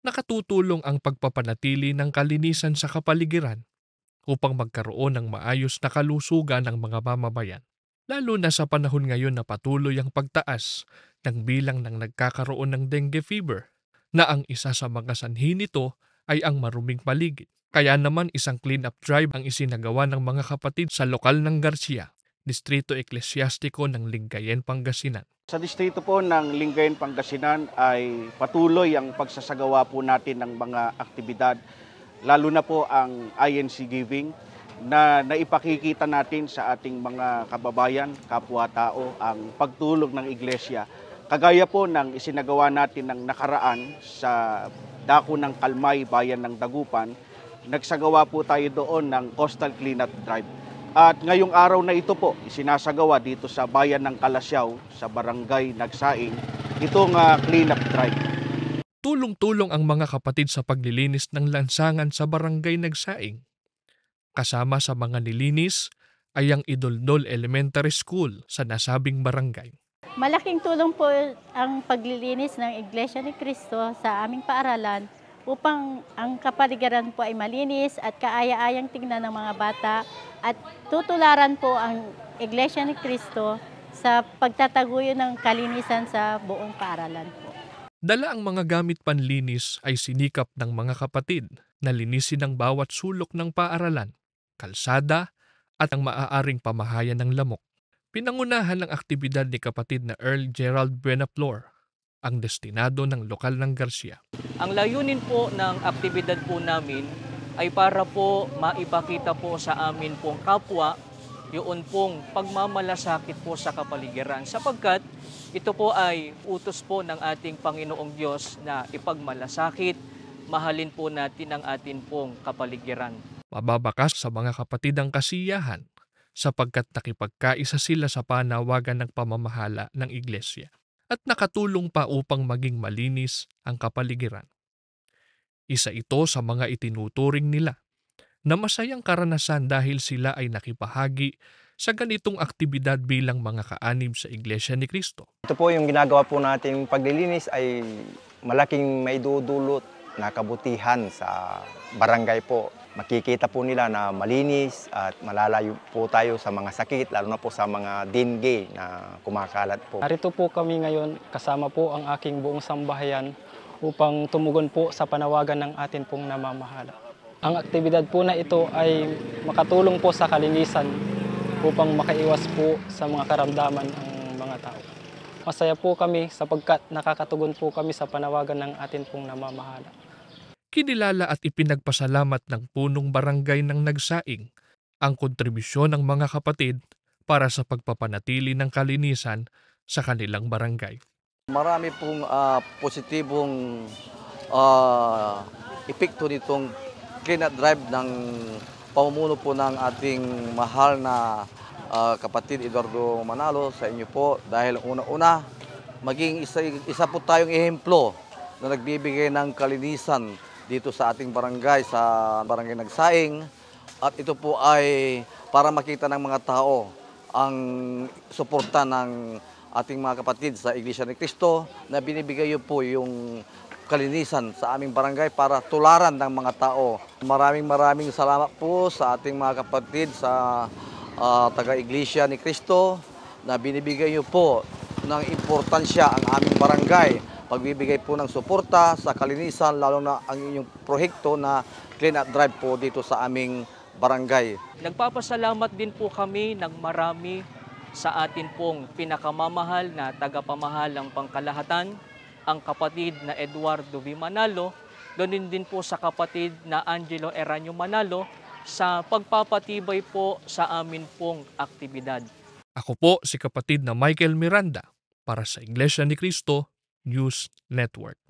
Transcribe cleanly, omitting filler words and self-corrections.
Nakatutulong ang pagpapanatili ng kalinisan sa kapaligiran upang magkaroon ng maayos na kalusugan ng mga mamamayan. Lalo na sa panahon ngayon na patuloy ang pagtaas ng bilang ng nagkakaroon ng dengue fever, na ang isa sa mga sanhi nito ay ang maruming paligid. Kaya naman isang clean-up drive ang isinagawa ng mga kapatid sa lokal ng Garcia, Distrito Eklesyastiko ng Lingayen, Pangasinan. Sa distrito po ng Lingayen, Pangasinan ay patuloy ang pagsasagawa po natin ng mga aktibidad, lalo na po ang INC Giving na naipakikita natin sa ating mga kababayan, kapwa-tao, ang pagtulong ng iglesia. Kagaya po ng isinagawa natin ng nakaraan sa dako ng Kalmay, bayan ng Dagupan, nagsagawa po tayo doon ng Coastal Cleanup Drive. At ngayong araw na ito po, isinasagawa dito sa bayan ng Kalasyaw, sa barangay Nagsaing, itong cleanup drive. Tulong-tulong ang mga kapatid sa paglilinis ng lansangan sa barangay Nagsaing. Kasama sa mga nilinis ay ang Idoldol Elementary School sa nasabing barangay. Malaking tulong po ang paglilinis ng Iglesia ni Cristo sa aming paaralan upang ang kapaligiran po ay malinis at kaaya-ayang tingnan ng mga bata at tutularan po ang Iglesia ni Cristo sa pagtataguyo ng kalinisan sa buong paaralan po. Dala ang mga gamit panlinis ay sinikap ng mga kapatid na linisin ang bawat sulok ng paaralan, kalsada at ang maaaring pamahayan ng lamok. Pinangunahan ng aktibidad ni kapatid na Earl Gerald Buenaflor, ang destinado ng lokal ng Garcia. Ang layunin po ng aktibidad po namin ay para po maipakita po sa amin pong kapwa yun pong pagmamalasakit po sa kapaligiran, sapagkat ito po ay utos po ng ating Panginoong Diyos na ipagmalasakit, mahalin po natin ang atin pong kapaligiran. Mababakas sa mga kapatid ang kasiyahan sapagkat nakipagkaisa sila sa panawagan ng pamamahala ng iglesia at nakatulong pa upang maging malinis ang kapaligiran. Isa ito sa mga itinuturing nila na masayang karanasan dahil sila ay nakipahagi sa ganitong aktibidad bilang mga kaanib sa Iglesia ni Cristo. Ito po yung ginagawa po nating paglilinis ay malaking maidudulot na kabutihan sa barangay po. Makikita po nila na malinis at malalayo po tayo sa mga sakit, lalo na po sa mga dengue na kumakalat po. Narito po kami ngayon kasama po ang aking buong sambahayan upang tumugon po sa panawagan ng atin pong namamahala. Ang aktibidad po na ito ay makatulong po sa kalinisan upang makaiwas po sa mga karamdaman ng mga tao. Masaya po kami sapagkat nakakatugon po kami sa panawagan ng atin pong namamahala. Kinilala at ipinagpasalamat ng punong barangay ng Nagsaing ang kontribusyon ng mga kapatid para sa pagpapanatili ng kalinisan sa kanilang barangay. Marami pong positibong epekto nitong clean-up drive ng pamumuno po ng ating mahal na kapatid Eduardo Manalo sa inyo po, dahil una-una maging isa po tayong ehemplo na nagbibigay ng kalinisan dito sa ating barangay, sa barangay Nagsaing. At ito po ay para makita ng mga tao ang suporta ng ating mga kapatid sa Iglesia ni Cristo na binibigay po yung kalinisan sa aming barangay para tularan ng mga tao. Maraming salamat po sa ating mga kapatid sa taga-Iglesia ni Cristo na binibigay po ng importansya ang aming barangay. Pagbibigay po ng suporta sa kalinisan, lalo na ang inyong proyekto na clean-up drive po dito sa aming barangay. Nagpapasalamat din po kami ng marami sa atin pong pinakamamahal na tagapamahalang pangkalahatan, ang kapatid na Eduardo V. Manalo, doon din po sa kapatid na Angelo Eranio Manalo sa pagpapatibay po sa amin pong aktibidad. Ako po si kapatid na Michael Miranda para sa Iglesia ni Cristo News Network.